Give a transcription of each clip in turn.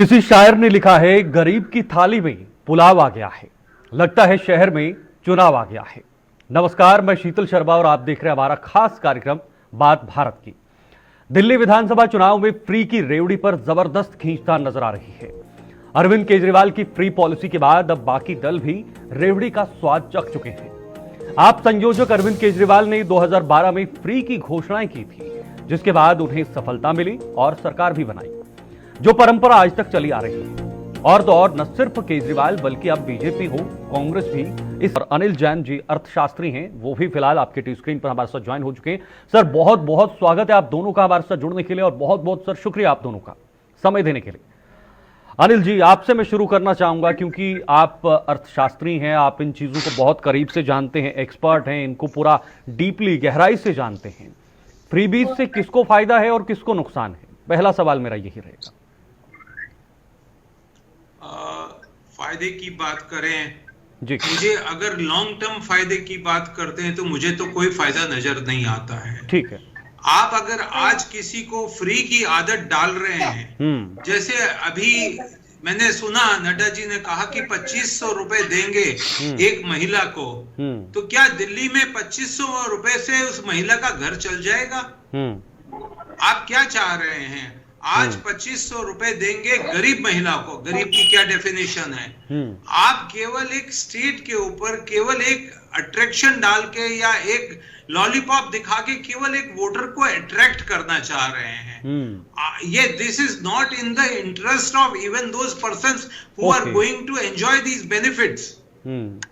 किसी शायर ने लिखा है, गरीब की थाली में पुलाव आ गया है, लगता है शहर में चुनाव आ गया है। नमस्कार, मैं शीतल शर्मा और आप देख रहे हैं हमारा खास कार्यक्रम बात भारत की। दिल्ली विधानसभा चुनाव में फ्री की रेवड़ी पर जबरदस्त खींचतान नजर आ रही है। अरविंद केजरीवाल की फ्री पॉलिसी के बाद अब बाकी दल भी रेवड़ी का स्वाद चख चुके हैं। आप संयोजक अरविंद केजरीवाल ने 2012 में फ्री की घोषणाएं की थी, जिसके बाद उन्हें सफलता मिली और सरकार भी बनाई, जो परंपरा आज तक चली आ रही है। और तो और न सिर्फ केजरीवाल बल्कि अब बीजेपी हो, कांग्रेस भी इस। अनिल जैन जी अर्थशास्त्री हैं, वो भी फिलहाल आपके टी स्क्रीन पर हमारे साथ ज्वाइन हो चुके हैं। सर, बहुत बहुत स्वागत है आप दोनों का हमारे साथ जुड़ने के लिए और बहुत बहुत सर शुक्रिया आप दोनों का समय देने के लिए। अनिल जी, आपसे मैं शुरू करना चाहूंगा क्योंकि आप अर्थशास्त्री हैं, आप इन चीजों को बहुत करीब से जानते हैं, एक्सपर्ट हैं, इनको पूरा डीपली गहराई से जानते हैं। फ्रीबीज से किसको फायदा है और किसको नुकसान है? पहला सवाल मेरा यही रहेगा। फायदे की बात करें जी, मुझे अगर लॉन्ग टर्म फायदे की बात करते हैं तो मुझे तो कोई फायदा नजर नहीं आता है। ठीक है। आप अगर आज किसी को फ्री की आदत डाल रहे हैं, जैसे अभी मैंने सुना नड्डा जी ने कहा कि 2500 रुपए देंगे एक महिला को, तो क्या दिल्ली में 2500 रुपए से उस महिला का घर चल जाएगा? आप क्या चाह रहे हैं? आज 2500 रुपए देंगे गरीब महिला को। गरीब की क्या डेफिनेशन है? आप केवल एक स्टेट के ऊपर केवल एक अट्रैक्शन डाल के या एक लॉलीपॉप दिखा के केवल एक वोटर को अट्रैक्ट करना चाह रहे हैं। ये this is not in the interest of even those persons who are going to enjoy these benefits.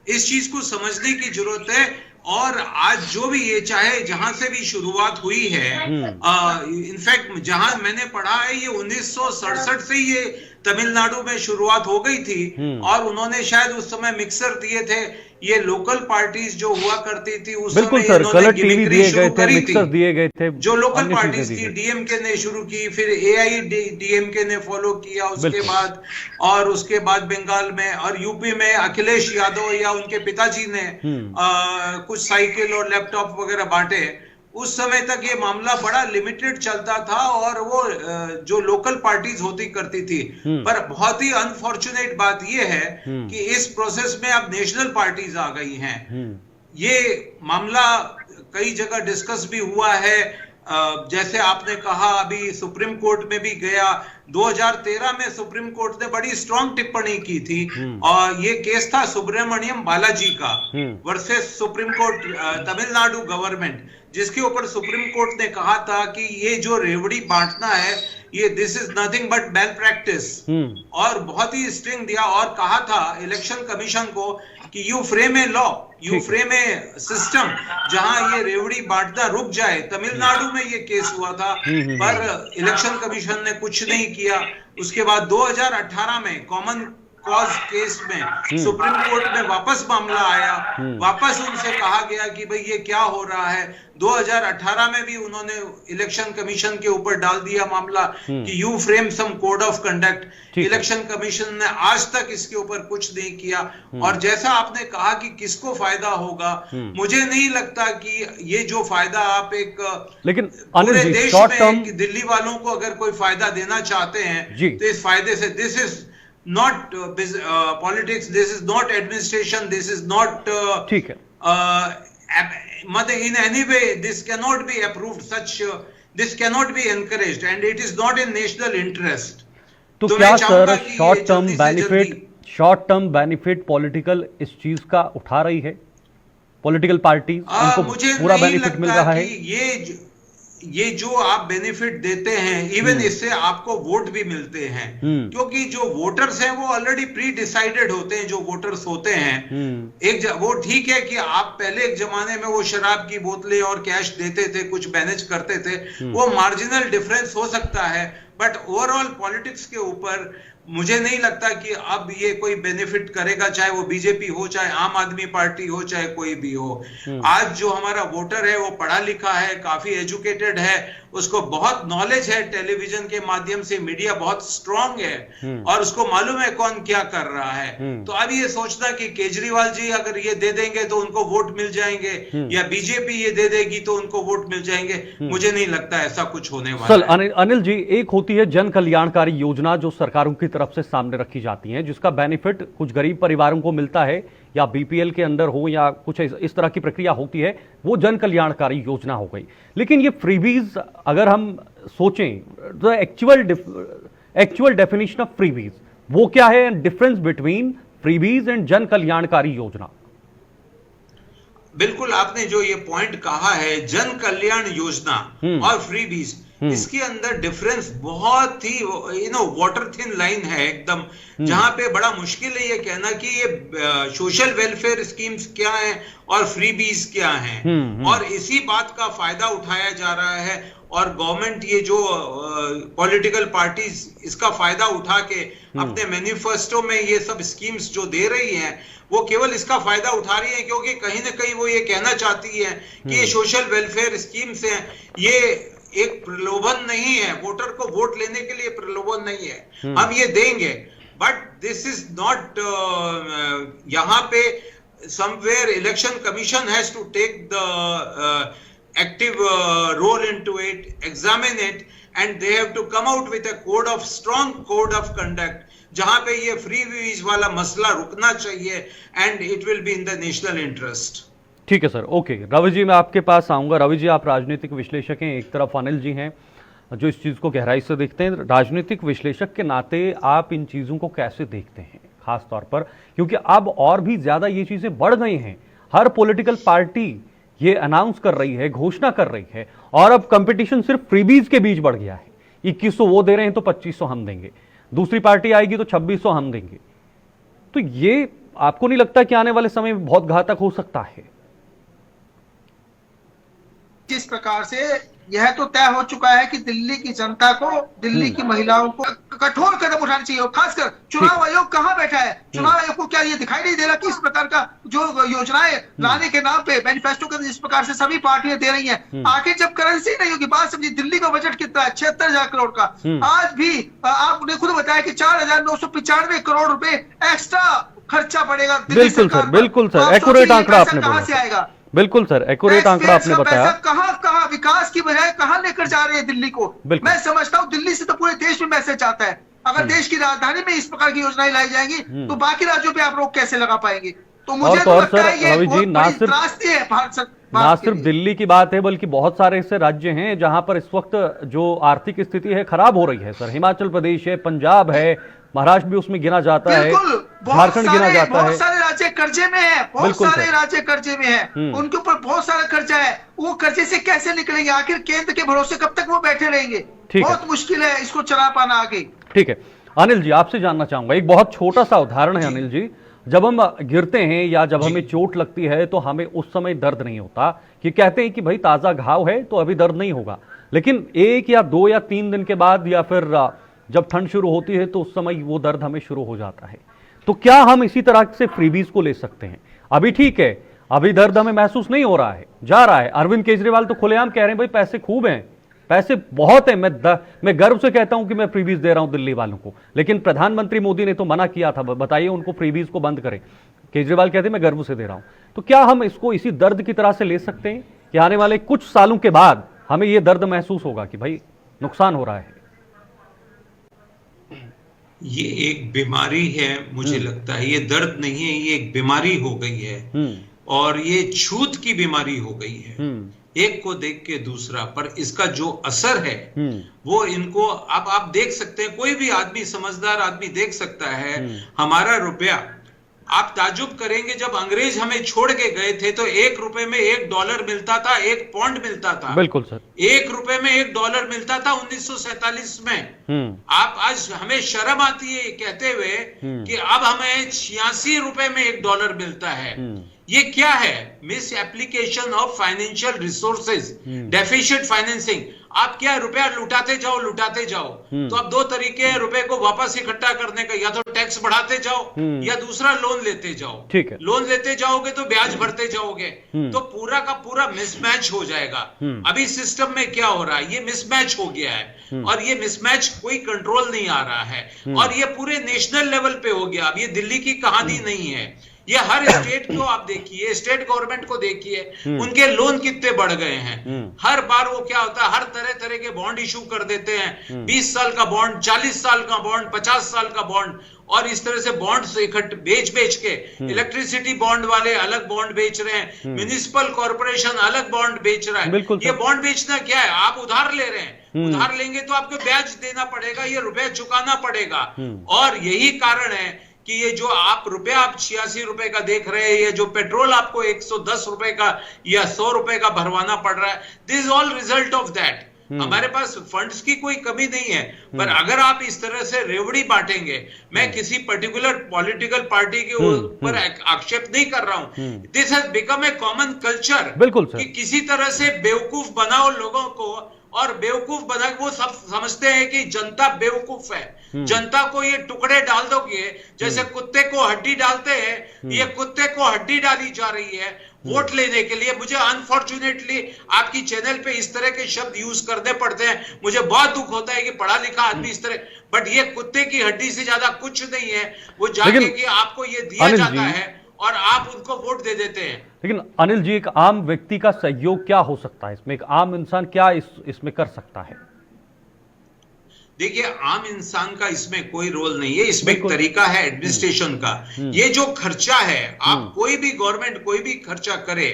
इस चीज को समझने की जरूरत है। और आज जो भी ये चाहे जहां से भी शुरुआत हुई है, इनफैक्ट जहां मैंने पढ़ा है ये 1967 से ये तमिलनाडु में शुरुआत हो गई थी और उन्होंने शायद उस समय मिक्सर दिए थे। ये लोकल पार्टीज जो हुआ करती थी उस बिल्कुल समय सर, कलर टीवी गिमिक्री दिए शुरू गए थे, करी मिक्सर थी, दिए गए थे, जो लोकल अन्य पार्टीज चीजें थी। दी गई। डीएमके ने शुरू की, फिर एआईडीएमके ने फॉलो किया उसके बाद, और उसके बाद बंगाल में और यूपी में अखिलेश यादव या उनके पिताजी ने कुछ साइकिल और लैपटॉप वगैरह बांटे। उस समय तक ये मामला बड़ा लिमिटेड चलता था और वो जो लोकल पार्टीज होती करती थी। पर बहुत ही अनफॉर्चुनेट बात ये है कि इस प्रोसेस में अब नेशनल पार्टीज आ गई हैं। ये मामला कई जगह डिस्कस भी हुआ है। जैसे आपने कहा, अभी सुप्रीम कोर्ट में भी गया। 2013 में सुप्रीम कोर्ट ने बड़ी स्ट्रांग टिप्पणी की थी और ये केस था सुब्रमण्यम बालाजी का versus supreme court Tamil Nadu government, जिसके ऊपर सुप्रीम कोर्ट ने कहा था कि ये जो रेवड़ी बांटना है ये this is nothing but bad practice, और बहुत ही स्ट्रिंग दिया और कहा था इलेक्शन कमीशन को कि you frame a law, you frame A system जहां ये रेवड़ी बांटना रुक जाए। तमिलनाडु में ये केस हुआ था पर इलेक्शन कमीशन ने कुछ नहीं किया। उसके बाद 2018 में कॉमन कॉज केस में सुप्रीम कोर्ट में वापस मामला आया, वापस उनसे कहा गया कि भाई ये क्या हो रहा है। 2018 में भी उन्होंने इलेक्शन कमीशन के ऊपर डाल दिया मामला कि you frame some code of conduct. Election commission ने आज तक इसके ऊपर कुछ नहीं किया। और जैसा आपने कहा कि किसको फायदा होगा, मुझे नहीं लगता कि ये जो फायदा आप एक लेकिन पूरे देश में दिल्ली वालों को अगर कोई फायदा देना चाहते हैं तो इस फायदे से, this is not politics, this is not administration, this is not ठीक है, in any way this cannot be approved, this cannot be encouraged and it is not in national interest। तो क्या sir short term benefit political इस चीज का उठा रही है? पॉलिटिकल पार्टी उनको पूरा बेनिफिट मिल रहा है? ये जो आप बेनिफिट देते हैं, इवन इससे आपको वोट भी मिलते हैं, क्योंकि जो वोटर्स हैं वो ऑलरेडी प्री डिसाइडेड होते हैं। जो वोटर्स होते हैं वो ठीक है कि आप पहले एक जमाने में वो शराब की बोतलें और कैश देते थे, कुछ मैनेज करते थे, वो मार्जिनल डिफरेंस हो सकता है, बट ओवरऑल पॉलिटिक्स के ऊपर मुझे नहीं लगता कि अब ये कोई बेनिफिट करेगा, चाहे वो बीजेपी हो, चाहे आम आदमी पार्टी हो, चाहे कोई भी हो। आज जो हमारा वोटर है वो पढ़ा लिखा है, काफी एजुकेटेड है, उसको बहुत नॉलेज है, टेलीविजन के माध्यम से मीडिया बहुत स्ट्रांग है और उसको मालूम है कौन क्या कर रहा है। तो अब ये सोचना कि केजरीवाल जी अगर ये दे देंगे तो उनको वोट मिल जाएंगे या बीजेपी ये दे देगी तो उनको वोट मिल जाएंगे, मुझे नहीं लगता ऐसा कुछ होने वाला है। अनिल जी, एक होती है जन कल्याणकारी योजना जो सरकारों की तरफ से सामने रखी जाती है, जिसका बेनिफिट कुछ गरीब परिवारों को मिलता है या बीपीएल के अंदर हो या कुछ इस तरह की प्रक्रिया होती है, वो जन कल्याणकारी योजना हो गई। लेकिन ये फ्रीबीज अगर हम सोचें तो एक्चुअल डेफिनेशन ऑफ फ्रीबीज वो क्या है, डिफरेंस बिटवीन फ्रीबीज एंड जन कल्याणकारी योजना? बिल्कुल, आपने जो ये पॉइंट कहा है, जन कल्याण योजना और फ्रीबीज, इसके अंदर डिफरेंस बहुत ही वाटर थिन लाइन है एकदम, जहां पे बड़ा मुश्किल है ये कहना कि ये सोशल वेलफेयर स्कीम्स क्या है और फ्रीबीज क्या हैं। और इसी बात का फायदा उठाया जा रहा है और गवर्नमेंट ये जो पॉलिटिकल पार्टीज इसका फायदा उठा के अपने मैनिफेस्टो में ये सब स्कीम्स जो दे रही हैं, वो केवल इसका फायदा उठा रही है क्योंकि कहीं ना कहीं वो ये कहना चाहती है कि ये सोशल वेलफेयर स्कीम्स हैं, ये एक प्रलोभन नहीं है, वोटर को वोट लेने के लिए प्रलोभन नहीं है, हम ये देंगे, बट दिस इज नॉट, यहाँ पे somewhere election commission has to take the active role into it, examine it, and they have to come out with a strong code of conduct, जहां पे ये फ्रीबीज वाला मसला रुकना चाहिए, and it will be in the national interest. ठीक है sir, okay. Ravi ji, मैं आपके पास आऊंगा। रवि जी, आप राजनीतिक विश्लेषक हैं, एक तरफ अनिल जी हैं जो इस चीज को गहराई से देखते हैं। राजनीतिक विश्लेषक के नाते आप इन चीजों को कैसे देखते हैं, खास तौर पर क्योंकि अब और भी ज्यादा ये चीजें बढ़ गई हैं, हर पॉलिटिकल पार्टी ये अनाउंस कर रही है, घोषणा कर रही है, और अब कंपटीशन सिर्फ फ्रीबीज के बीच बढ़ गया है। 2100 वो दे रहे हैं तो 2500 हम देंगे, दूसरी पार्टी आएगी तो 2600 हम देंगे। तो ये आपको नहीं लगता कि आने वाले समय में बहुत घातक हो सकता है? जिस प्रकार से यह तो तय हो चुका है कि दिल्ली की जनता को, दिल्ली की महिलाओं को कठोर कदम उठाने चाहिए, और खासकर चुनाव आयोग कहां बैठा है, चुनाव आयोग को क्या ये दिखाई नहीं दे रहा कि इस प्रकार का जो योजनाएं लाने के नाम पे मैनिफेस्टो के इस प्रकार से सभी पार्टियां दे रही हैं, आखिर जब करेंसी नहीं होगी, बात समझिए, दिल्ली का बजट कितना है, 76,000 करोड़ का, आज भी आपने खुद बताया कि 4,995 करोड़ रुपए एक्स्ट्रा खर्चा पड़ेगा दिल्ली सरकार पर। बिल्कुल सर, एक्यूरेट आंकड़ा आपने कहां से आएगा? बिल्कुल सर, एक्यूरेट आंकड़ा आपने बताया। कहां विकास की बजाय कहां लेकर जा रहे हैं दिल्ली को? मैं समझता हूं दिल्ली से तो पूरे देश में मैसेज आता है, अगर देश की राजधानी में इस प्रकार की योजनाएं लाई जाएंगी तो बाकी राज्यों पे आप रोक कैसे लगा पाएंगे? तो मुझे तो लगता है ये बहुत बड़ी त्रासदी है ना सिर्फ दिल्ली की बात है, बल्कि बहुत सारे ऐसे राज्य हैं जहां पर इस वक्त जो आर्थिक स्थिति है खराब हो रही है सर। हिमाचल प्रदेश है, पंजाब है, महाराष्ट्र भी उसमें गिना जाता है, झारखंड गिना जाता है। बहुत सारे राज्य कर्जे में है, बहुत सारे राज्य कर्जे में है, उनके ऊपर बहुत सारा कर्जा है, वो कर्जे से कैसे निकलेंगे? आखिर केंद्र के भरोसे कब तक वो बैठे रहेंगे? बहुत मुश्किल है इसको चला पाना आगे। ठीक है अनिल जी, आपसे जानना चाहूंगा, एक बहुत छोटा सा उदाहरण है अनिल जी, जब हम गिरते हैं या जब हमें चोट लगती है तो हमें उस समय दर्द नहीं होता, कि कहते हैं कि भाई ताजा घाव है तो अभी दर्द नहीं होगा, लेकिन 1 या 2 या 3 दिन के बाद या फिर जब ठंड शुरू होती है तो उस समय वो दर्द हमें शुरू हो जाता है। तो क्या हम इसी तरह से फ्रीबीज को ले सकते हैं? अभी ठीक है, अभी दर्द हमें महसूस नहीं हो रहा है, जा रहा है। अरविंद केजरीवाल तो खुलेआम कह रहे हैं भाई पैसे खूब हैं, पैसे बहुत हैं, मैं गर्व से कहता हूं कि मैं फ्रीबीज दे रहा हूं दिल्ली वालों को, लेकिन प्रधानमंत्री मोदी ने तो मना किया था, बताइए उनको फ्रीबीज को बंद करें। केजरीवाल कहते हैं मैं गर्व से दे रहा हूं। तो क्या हम इसको इसी दर्द की तरह से ले सकते हैं कि आने वाले कुछ सालों के बाद हमें यह दर्द महसूस होगा कि भाई नुकसान हो रहा है? ये एक बीमारी है, मुझे लगता है ये दर्द नहीं है, ये एक बीमारी हो गई है, और ये छूत की बीमारी हो गई है, एक को देख के दूसरा। पर इसका जो असर है वो इनको, अब आप देख सकते हैं, कोई भी आदमी, समझदार आदमी देख सकता है, हमारा रुपया, आप ताजुब करेंगे, जब अंग्रेज हमें छोड़ के गए थे तो 1 रुपए में $1 मिलता था, 1 पौंड मिलता था। बिल्कुल सर, 1 रुपए में $1 मिलता था 1947 में। आप आज, हमें शर्म आती है कहते हुए कि अब हमें 86 रुपए में $1 मिलता है। ये क्या है? Miss application of financial resources, deficient financing. आप क्या रुपया लुटाते जाओ। तो अब दो तरीके हैं रुपए को वापस इकट्ठा करने का, या तो टैक्स बढ़ाते जाओ या दूसरा लोन लेते जाओ। ठीक है। लोन लेते जाओगे तो ब्याज भरते जाओगे, तो पूरा का पूरा मिसमैच हो जाएगा। अभी सिस्टम में क्या हो रहा है, ये मिसमैच हो गया है और ये मिसमैच कोई कंट्रोल नहीं आ रहा है और ये पूरे नेशनल लेवल पे हो गया। अब ये दिल्ली की कहानी नहीं है, ये हर स्टेट को आप देखिए, स्टेट गवर्नमेंट को देखिए, उनके लोन कितने बढ़ गए हैं। हर बार वो क्या होता है, हर तरह तरह के बॉन्ड इशू कर देते हैं, 20 साल का बॉन्ड, 40 साल का बॉन्ड, 50 साल का बॉन्ड, और इस तरह से बॉन्ड्स इकट्ठे बेच के इलेक्ट्रिसिटी बॉन्ड वाले अलग बॉन्ड बेच रहे हैं, म्युनिसिपल कॉर्पोरेशन अलग बॉन्ड बेच रहा है। ये बॉन्ड बेचना क्या है? आप उधार ले रहे हैं, उधार लेंगे तो आपको ब्याज देना पड़ेगा, ये रुपए चुकाना पड़ेगा। और यही कारण है कि ये जो आप 86 रुपए का देख रहे हैं, ये जो पेट्रोल आपको 110 रुपए का या 100 रुपए का भरवाना पड़ रहा है, this is all result of that. हमारे पास फंड्स की कोई कमी नहीं है, पर अगर आप इस तरह से रेवड़ी बांटेंगे, मैं किसी पर्टिकुलर पॉलिटिकल पार्टी के ऊपर आक्षेप नहीं कर रहा हूं, this has become a common culture. बिल्कुल सर। कि किसी तरह से बेवकूफ बनाओ लोगों को, और बेवकूफ बना, वो सब समझते हैं कि जनता बेवकूफ है। जनता को ये टुकड़े डाल दोगे, जैसे कुत्ते को हड्डी डालते हैं, ये कुत्ते को हड्डी डाली जा रही है वोट लेने के लिए। मुझे अनफॉर्चुनेटली आपकी चैनल पे इस तरह के शब्द यूज करने पड़ते हैं, मुझे बहुत दुख होता है कि पढ़ा लिखा आदमी इस तरह, बट ये कुत्ते की हड्डी से ज्यादा कुछ नहीं है। वो जाके कि आपको ये दिया जाता है और आप उनको वोट दे देते हैं। लेकिन अनिल जी, एक आम व्यक्ति का सहयोग क्या हो सकता है इसमें? एक आम इंसान क्या इसमें कर सकता है? देखिए, आम इंसान का इसमें कोई रोल नहीं है, इसमें एक तरीका है एडमिनिस्ट्रेशन का। ये जो खर्चा है, आप कोई भी गवर्नमेंट कोई भी खर्चा करे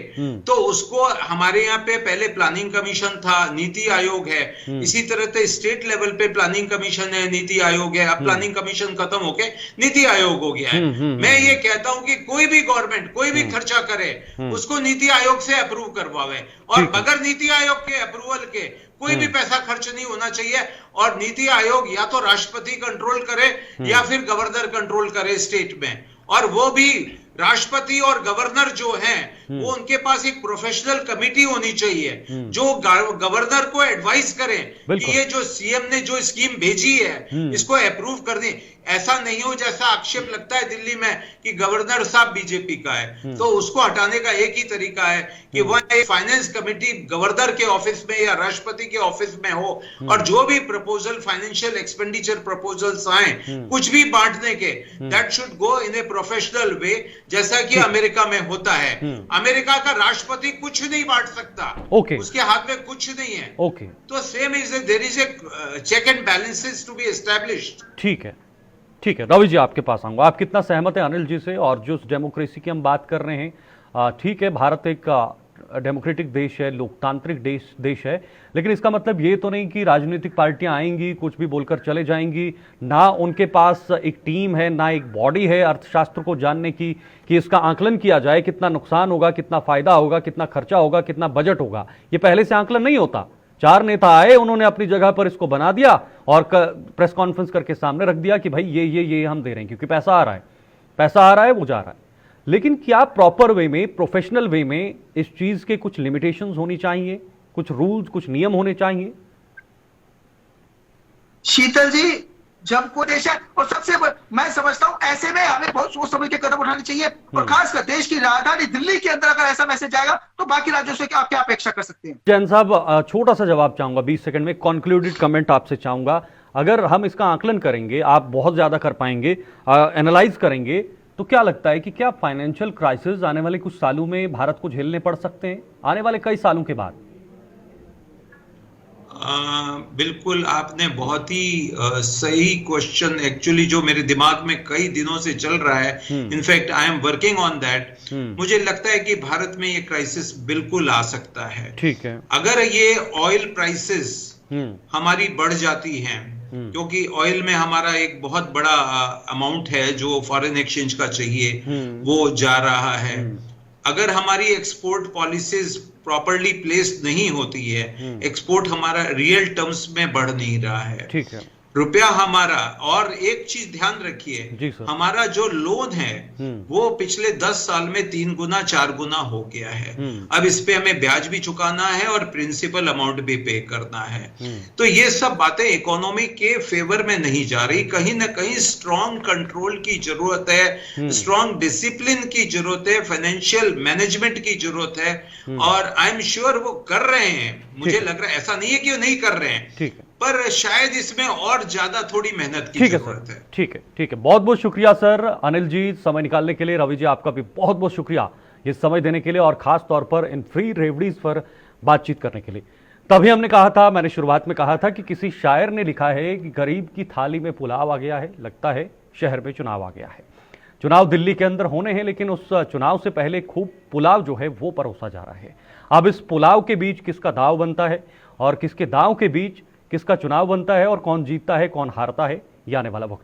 तो उसको, हमारे यहाँ पे पहले प्लानिंग कमीशन था, नीति आयोग है, इसी तरह से स्टेट लेवल पे प्लानिंग कमीशन है, नीति आयोग है। अब प्लानिंग कमीशन खत्म होके नीति आयोग हो गया है। मैं ये कहता हूं कि कोई भी गवर्नमेंट कोई भी खर्चा करे उसको नीति आयोग से अप्रूव करवावे, और बगैर नीति आयोग के अप्रूवल के कोई भी पैसा खर्च नहीं होना चाहिए। और नीति आयोग या तो राष्ट्रपति कंट्रोल करे या फिर गवर्नर कंट्रोल करे स्टेट में, और वो भी राष्ट्रपति और गवर्नर जो हैं वो उनके पास एक प्रोफेशनल कमेटी होनी चाहिए जो गवर्नर को एडवाइस करे कि ये जो सीएम ने जो स्कीम भेजी है इसको अप्रूव कर दें। ऐसा नहीं हो जैसा आक्षेप लगता है दिल्ली में कि गवर्नर साहब बीजेपी का है, तो उसको हटाने का एक ही तरीका है कि वह एक फाइनेंस कमेटी गवर्नर के ऑफिस में या राष्ट्रपति के ऑफिस में हो, और जो भी प्रपोजल, फाइनेंशियल एक्सपेंडिचर प्रपोजल्स आए कुछ भी बांटने के, that should go in a professional way, जैसा कि अमेरिका में होता है। अमेरिका का राष्ट्रपति कुछ नहीं बांट सकता, उसके हाथ में कुछ नहीं है। तो same is there is a check and balances to be established. ठीक है, ठीक है। रवि जी, आपके पास आऊंगा। आप कितना सहमत है अनिल जी से? और जो डेमोक्रेसी की हम बात कर रहे हैं, ठीक है, भारत एक डेमोक्रेटिक देश है, लोकतांत्रिक देश है, लेकिन इसका मतलब ये तो नहीं कि राजनीतिक पार्टियां आएंगी, कुछ भी बोलकर चले जाएंगी। ना उनके पास एक टीम है, ना एक बॉडी है अर्थशास्त्र को जानने की, कि इसका आंकलन किया जाए, कितना नुकसान होगा, कितना फायदा होगा, कितना खर्चा होगा, कितना बजट होगा। ये पहले से आंकलन नहीं होता। 4 नेता आए, उन्होंने अपनी जगह पर इसको बना दिया और प्रेस कॉन्फ्रेंस करके सामने रख दिया कि भाई ये हम दे रहे हैं, क्योंकि पैसा आ रहा है, पैसा आ रहा है, वो जा रहा है। लेकिन क्या प्रॉपर वे में, प्रोफेशनल वे में इस चीज के कुछ लिमिटेशंस होनी चाहिए, कुछ रूल्स, कुछ नियम होने चाहिए? शीतल जी, जब कोई देश है, और सबसे मैं समझता हूं ऐसे में हमें बहुत सोच समझ के कदम उठाने चाहिए, और खासकर देश की राजधानी दिल्ली के अंदर अगर ऐसा मैसेज आएगा तो बाकी राज्यों से आप क्या अपेक्षा कर सकते हैं? जैन साहब, छोटा सा जवाब चाहूंगा 20 सेकंड में, कंक्लूडेड कमेंट आपसे चाहूंगा। अगर हम इसका आकलन करेंगे, आप बहुत ज्यादा कर पाएंगे, एनालाइज करेंगे, तो क्या लगता है कि क्या फाइनेंशियल क्राइसिस आने वाले कुछ सालों में भारत को झेलने पड़ सकते हैं, आने वाले कई सालों के बाद? बिल्कुल, आपने बहुत ही सही क्वेश्चन, एक्चुअली जो मेरे दिमाग में कई दिनों से चल रहा है, in fact I am working on that. मुझे लगता है कि भारत में ये क्राइसिस बिल्कुल आ सकता है। ठीक है। अगर ये ऑयल प्राइसेस हमारी बढ़ जाती हैं, क्योंकि ऑयल में हमारा एक बहुत बड़ा अमाउंट है जो फॉरेन एक्सचेंज का चाहिए, वो जा रहा है। अगर हमारी एक्सपोर्ट पॉलिसीज प्रॉपरली प्लेस्ड नहीं होती है, एक्सपोर्ट हमारा रियल टर्म्स में बढ़ नहीं रहा है, ठीक है, रुपया हमारा, और एक चीज ध्यान जी रखिए, सर। हमारा जो लोन है वो पिछले 10 साल में 3 गुना 4 गुना हो गया है। अब इस पे हमें ब्याज भी चुकाना है और प्रिंसिपल अमाउंट भी पे करना है। तो ये सब बातें इकोनॉमी के फेवर में नहीं जा रही। कहीं ना कहीं स्ट्रॉन्ग कंट्रोल की जरूरत है, स्ट्रॉन्ग डिसिप्लिन की जरूरत है, फाइनेंशियल मैनेजमेंट की जरूरत है, और आई एम श्योर वो कर रहे हैं। मुझे लग रहा है, ऐसा नहीं है कि वो नहीं कर रहे हैं, ठीक है, पर शायद इसमें और ज्यादा थोड़ी मेहनत की ठीक है जरूरत सर, है। ठीक है, ठीक है। बहुत बहुत शुक्रिया सर अनिल जी, समय निकालने के लिए। रवि जी, आपका भी बहुत बहुत शुक्रिया ये समय देने के लिए, और खास तौर पर इन फ्री रेवड़ीज पर बातचीत करने के लिए। तभी हमने कहा था, मैंने शुरुआत में कहा था कि किसी शायर ने लिखा है कि गरीब की थाली में पुलाव आ गया है, लगता है शहर में चुनाव आ गया है। चुनाव दिल्ली के अंदर होने हैं, लेकिन उस चुनाव से पहले खूब पुलाव जो है वो परोसा जा रहा है। अब इस पुलाव के बीच किसका दाव बनता है, और किसके दाव के बीच किसका चुनाव बनता है, और कौन जीतता है कौन हारता है, ये आने वाला वक्त